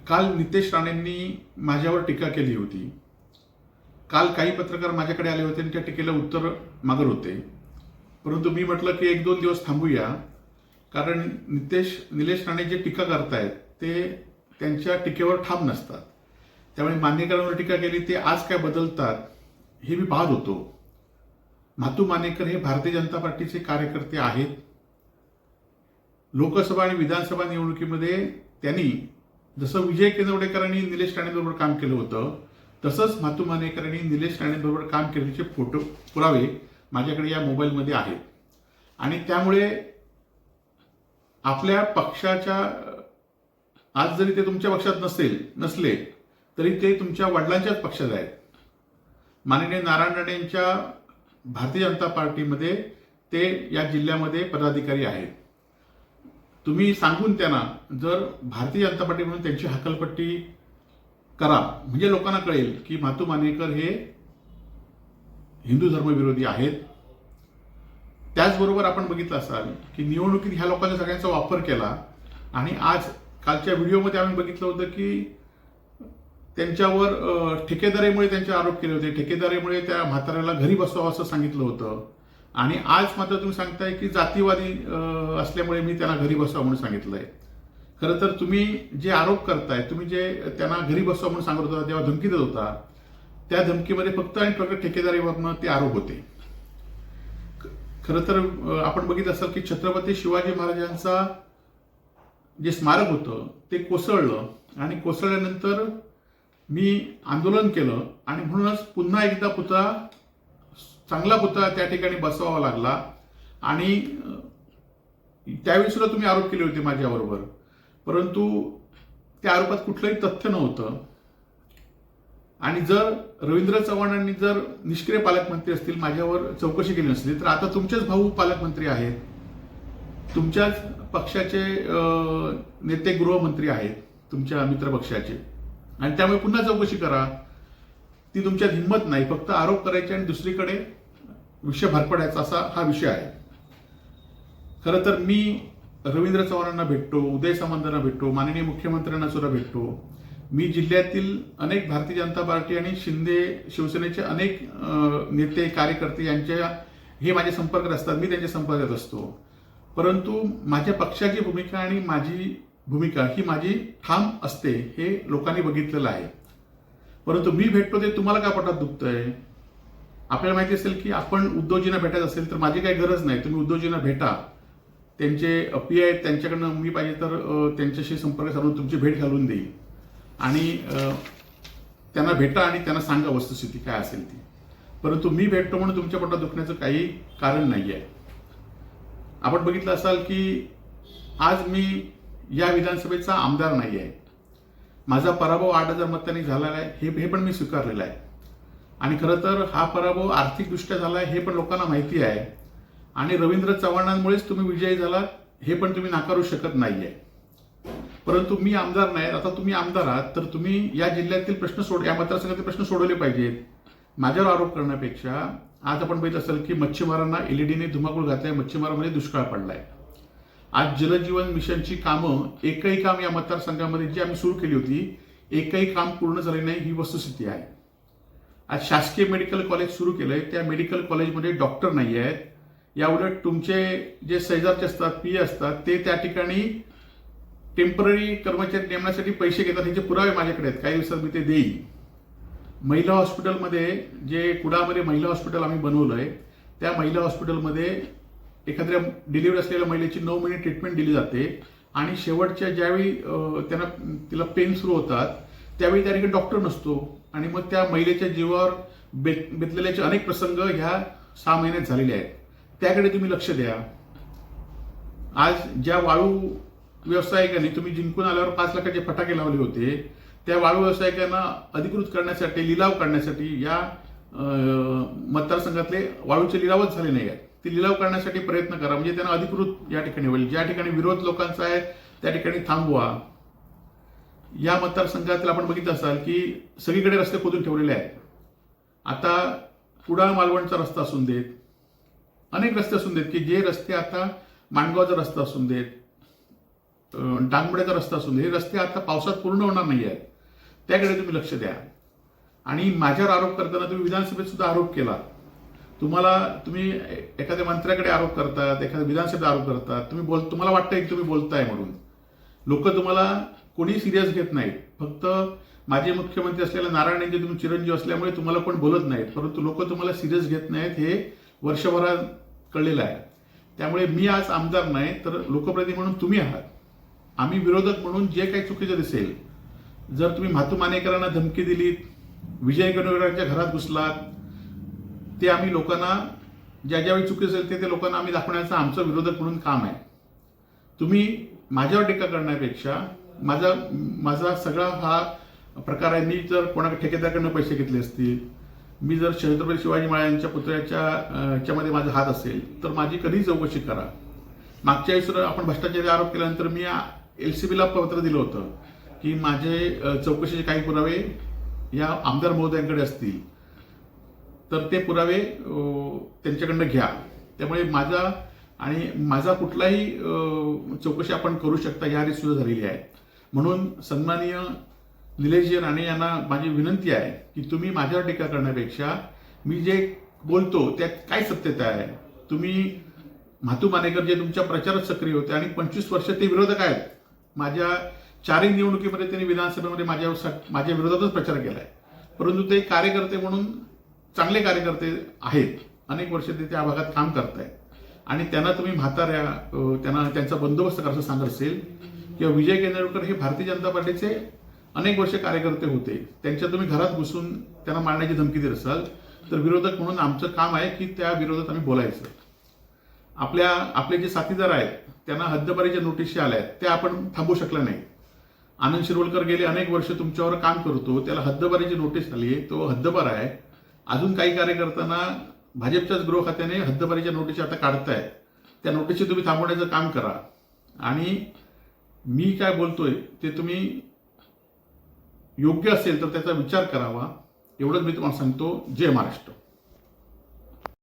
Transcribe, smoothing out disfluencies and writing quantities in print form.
काल नितेश राणेंनी माझ्यावर टीका केली होती. काल काही पत्रकार माझ्याकडे आले होते आणि त्या टीकेला उत्तर मागत होते. परंतु मी म्हटलं की 1-2 दिवस थांबूया, कारण निलेश राणे जे टीका करतायत ते त्यांच्या टीकेवर ठाम नसतात. त्यामुळे मानेकरांवर टीका केली ते आज काय बदलतात हे मी पाहत होतो. म्हातू मानेकर हे भारतीय जनता पार्टीचे कार्यकर्ते आहेत. लोकसभा आणि विधानसभा निवडणुकीमध्ये त्यांनी जसं विजय केंद्रवडेकरांनी निलेश राणेंबरोबर काम केलं होतं, तसंच म्हातू मानेकरांनी निलेश राणेंबरोबर काम केल्याचे फोटो पुरावे माझ्याकडे या मोबाईलमध्ये आहेत. आणि त्यामुळे आपल्या पक्षाच्या, आज जरी ते तुमच्या पक्षात नसले तरी ते तुमच्या वडिलांच्याच पक्षात आहेत. माननीय नारायण राणेंच्या भारतीय जनता पार्टीमध्ये ते या जिल्ह्यामध्ये पदाधिकारी आहेत. तुम्ही सांगून त्यांना जर भारतीय जनता पार्टी म्हणून त्यांची हकालपट्टी करा, म्हणजे लोकांना कळेल की म्हातू मानेकर हे हिंदू धर्मविरोधी आहेत. त्याचबरोबर आपण बघितलं असाल की निवडणुकीत ह्या लोकांच्या सगळ्यांचा वापर केला आणि आज कालच्या व्हिडिओमध्ये आम्ही बघितलं होतं की त्यांच्यावर ठेकेदारीमुळे त्यांचे आरोप केले होते. ठेकेदारीमुळे त्या म्हाताऱ्याला घरी बसवावं असं सांगितलं होतं आणि आज मात्र तुम्ही सांगताय की जातीवादी असल्यामुळे मी त्यांना घरी बसवा म्हणून सांगितलंय. खरं तर तुम्ही जे आरोप करताय, तुम्ही जे त्यांना घरी बसवा म्हणून सांगत होता, जेव्हा धमकी देत होता, त्या धमकीमध्ये फक्त आणि फक्त ठेकेदारीवरनं ते आरोप होते. खरं तर आपण बघितलं असाल की छत्रपती शिवाजी महाराजांचा जे स्मारक होतं ते कोसळलं आणि कोसळल्यानंतर मी आंदोलन केलं आणि म्हणूनच पुन्हा एकदा चांगला पुतळा त्या ठिकाणी बसवावा लागला. आणि त्यावेळी सुद्धा तुम्ही आरोप केले होते माझ्याबरोबर, परंतु त्या आरोपात कुठलंही तथ्य नव्हतं. आणि जर रवींद्र चव्हाणांनी जर निष्क्रिय पालकमंत्री असतील, माझ्यावर चौकशी केली नसली, तर आता तुमचेच भाऊ पालकमंत्री आहेत, तुमच्याच पक्षाचे नेते गृहमंत्री आहेत, तुमच्या मित्रपक्षाचे, आणि त्यामुळे पुन्हा चौकशी करा. ती तुमच्यात हिंमत नाही, फक्त आरोप करायचे आणि दुसरीकडे विषय भरपडायचा असा हा विषय आहे. खरं तर मी रवींद्र चव्हाणांना भेटतो, उदय सामंतांना भेटतो, माननीय मुख्यमंत्र्यांना सुद्धा भेटतो. मी जिल्ह्यातील अनेक भारतीय जनता पार्टी आणि शिवसेनेचे अनेक नेते कार्यकर्ते यांच्या हे माझ्या संपर्कात असतात, मी त्यांच्या संपर्कात असतो. परंतु माझ्या पक्षाची भूमिका आणि माझी भूमिका ही माझी ठाम असते, हे लोकांनी बघितलेलं आहे. परंतु मी भेटतो ते तुम्हाला का पोटात दुखतंय? आपल्याला माहिती असेल की आपण उद्धवजींना भेटायचं असेल तर माझी काही गरज नाही, तुम्ही उद्धवजींना भेटा. त्यांचे पी आहेत, त्यांच्याकडनं मी पाहिजे तर त्यांच्याशी संपर्क साधून तुमची भेट घालून देईल आणि त्यांना भेटा आणि त्यांना सांगा वस्तुस्थिती काय असेल ती. परंतु मी भेटतो म्हणून तुमच्या पोटात दुखण्याचं काही कारण नाही आहे. आपण बघितलं असाल की आज मी या विधानसभेचा आमदार नाही आहे. माझा पराभव 8,000 मतांनी झालेला आहे, हे पण मी स्वीकारलेलं आहे. आणि खरं तर हा पराभव आर्थिकदृष्ट्या झाला आहे हे पण लोकांना माहिती आहे. आणि रवींद्र चव्हाणांमुळेच तुम्ही विजयी झालात हे पण तुम्ही नाकारू शकत नाहीये. परंतु मी आमदार नाही. आता तुम्ही आमदार आहात तर तुम्ही या जिल्ह्यातील या मतदारसंघातील प्रश्न सोडवले पाहिजेत. माझ्यावर आरोप करण्यापेक्षा आज आपण बघितलं असेल की मच्छीमारांना एलईडीने धुमाकूळ घातलाय, मच्छीमारांमध्ये दुष्काळ पडलाय. आज जलजीवन मिशनची कामं एकही काम या मतदारसंघामध्ये जी आम्ही सुरू केली होती, एकही काम पूर्ण झाले नाही, ही वस्तुस्थिती आहे. आज शासकीय मेडिकल कॉलेज सुरू केलंय, त्या मेडिकल कॉलेजमध्ये डॉक्टर नाही आहेत. याउलट तुमचे जे शेजारचे असतात, पीए असतात, ते त्या ठिकाणी टेम्पररी कर्मचारी नेमण्यासाठी पैसे घेतात. ह्याचे पुरावे माझ्याकडे आहेत, काही दिवसात मी ते देईन. महिला हॉस्पिटलमध्ये, जे कुडामध्ये महिला हॉस्पिटल आम्ही बनवलंय, त्या महिला हॉस्पिटलमध्ये एखाद्या डिलिव्हरी असलेल्या महिलेची 9 महिने ट्रीटमेंट दिली जाते आणि शेवटच्या ज्यावेळी तिला पेन सुरू होतात त्यावेळी त्या ठिकाणी डॉक्टर नसतो आणि मग त्या महिलेच्या जीवावर बेतलेल्याचे अनेक प्रसंग ह्या 6 महिन्यात झालेले आहेत. त्याकडे तुम्ही लक्ष द्या. आज ज्या वाळू व्यावसायिकांनी तुम्ही जिंकून आल्यावर 5 लाखाचे फटाके लावले होते, त्या वाळू व्यावसायिकांना अधिकृत करण्यासाठी, लिलाव करण्यासाठी या मतदारसंघातले वाळूचे लिलावच झाले नाही आहेत. ते लिलाव करण्यासाठी प्रयत्न करा, म्हणजे त्यांना अधिकृत या ठिकाणी होईल. ज्या ठिकाणी विरोध लोकांचा आहे त्या ठिकाणी थांबवा. या मतदारसंघातील आपण बघितलं असाल की सगळीकडे रस्ते खोदून ठेवलेले आहेत. आता कुडाळ मालवणचा रस्ता असून देत, अनेक रस्ते असून देत की जे रस्ते आता माणगावचा रस्ता असून देत, डांगमडेचा रस्ता असून हे रस्ते आता पावसात पूर्ण होणार नाही आहेत, त्याकडे तुम्ही लक्ष द्या. आणि माझ्यावर आरोप करताना तुम्ही विधानसभेत सुद्धा आरोप केला. तुम्ही एखाद्या मंत्र्याकडे आरोप करतात, एखाद्या विधानसभेत आरोप करतात, तुम्हाला वाटतंय की तुम्ही बोलताय म्हणून. लोक तुम्हाला कोणी सिरियस घेत नाहीत. फक्त माजी मुख्यमंत्री असलेल्या नारायण यांचे तुम्ही चिरंजीव असल्यामुळे तुम्हाला कोण बोलत नाहीत, परंतु लोक तुम्हाला सिरियस घेत नाहीत हे वर्षभरात कळलेलं आहे. त्यामुळे मी आज आमदार नाही तर लोकप्रतिनिधी म्हणून तुम्ही आहात. आम्ही विरोधक म्हणून जे काही चुकीचं दिसेल, जर तुम्ही म्हातू मानेकरांना धमकी दिलीत, विजय गणवेकरांच्या घरात घुसलात, ते आम्ही लोकांना ज्यावेळी चुकी असेल ते लोकांना आम्ही दाखवण्याचं आमचं विरोधक म्हणून काम आहे. तुम्ही माझ्यावर टीका करण्यापेक्षा माझा सगळा हा प्रकार आहे. मी जर कोणाकडे ठेकेदाराकडनं पैसे घेतले असतील, मी जर छत्रपती शिवाजी महाराजांच्या पुतळ्याच्या ह्याच्यामध्ये माझा हात असेल तर माझी कधी चौकशी करा. मागच्या वेळेस आपण भ्रष्टाचाराचा आरोप केल्यानंतर मी LCBला पत्र दिलं होतं की माझे चौकशीचे काही पुरावे या आमदार महोदयांकडे असतील तर ते पुरावे त्यांच्याकडनं घ्या. त्यामुळे माझा कुठलाही चौकशी आपण करू शकता याआधी सुद्धा झालेली आहे. म्हणून सन्माननीय निलेशजी राणे यांना माझी विनंती आहे की तुम्ही माझ्यावर टीका करण्यापेक्षा मी जे बोलतो त्यात काय सत्यता आहे. तुम्ही म्हातू मानेकर जे तुमच्या प्रचारात सक्रिय होते आणि 25 वर्ष ते विरोधक आहेत. माझ्या 4 निवडणुकीमध्ये त्यांनी विधानसभेमध्ये माझ्या विरोधातच प्रचार केला आहे, परंतु ते कार्यकर्ते म्हणून चांगले कार्यकर्ते आहेत. अनेक वर्ष ते त्या भागात काम करतायत आणि त्यांना तुम्ही त्यांना त्यांचा बंदोबस्त करायचं सांगत असेल किंवा विजय केंद्रेकर हे भारतीय जनता पार्टीचे अनेक वर्ष कार्यकर्ते होते, त्यांच्या तुम्ही घरात घुसून त्यांना मारण्याची धमकी देत असाल तर विरोधक म्हणून आमचं काम आहे की त्या विरोधात आम्ही बोलायचं. आपले जे साथीदार आहेत त्यांना हद्दपारीच्या नोटीस आल्या आहेत, त्या आपण थांबवू शकल्या नाही. आनंद शिरवलकर गेले अनेक वर्ष तुमच्यावर काम करतो, त्याला हद्दपारीची नोटीस आली, तो हद्दपार आहे. अजून काही कार्यकर्त्यांना भाजपच्याच गृह खात्याने हद्दपारीच्या नोटीस आता काढतायत, त्या नोटीसची तुम्ही थांबवण्याचं काम करा. आणि मी काय बोलतोय ते तुम्ही योग्य असेल तर त्याचा विचार करावा, एवढंच मी तुम्हाला सांगतो. जय महाराष्ट्र.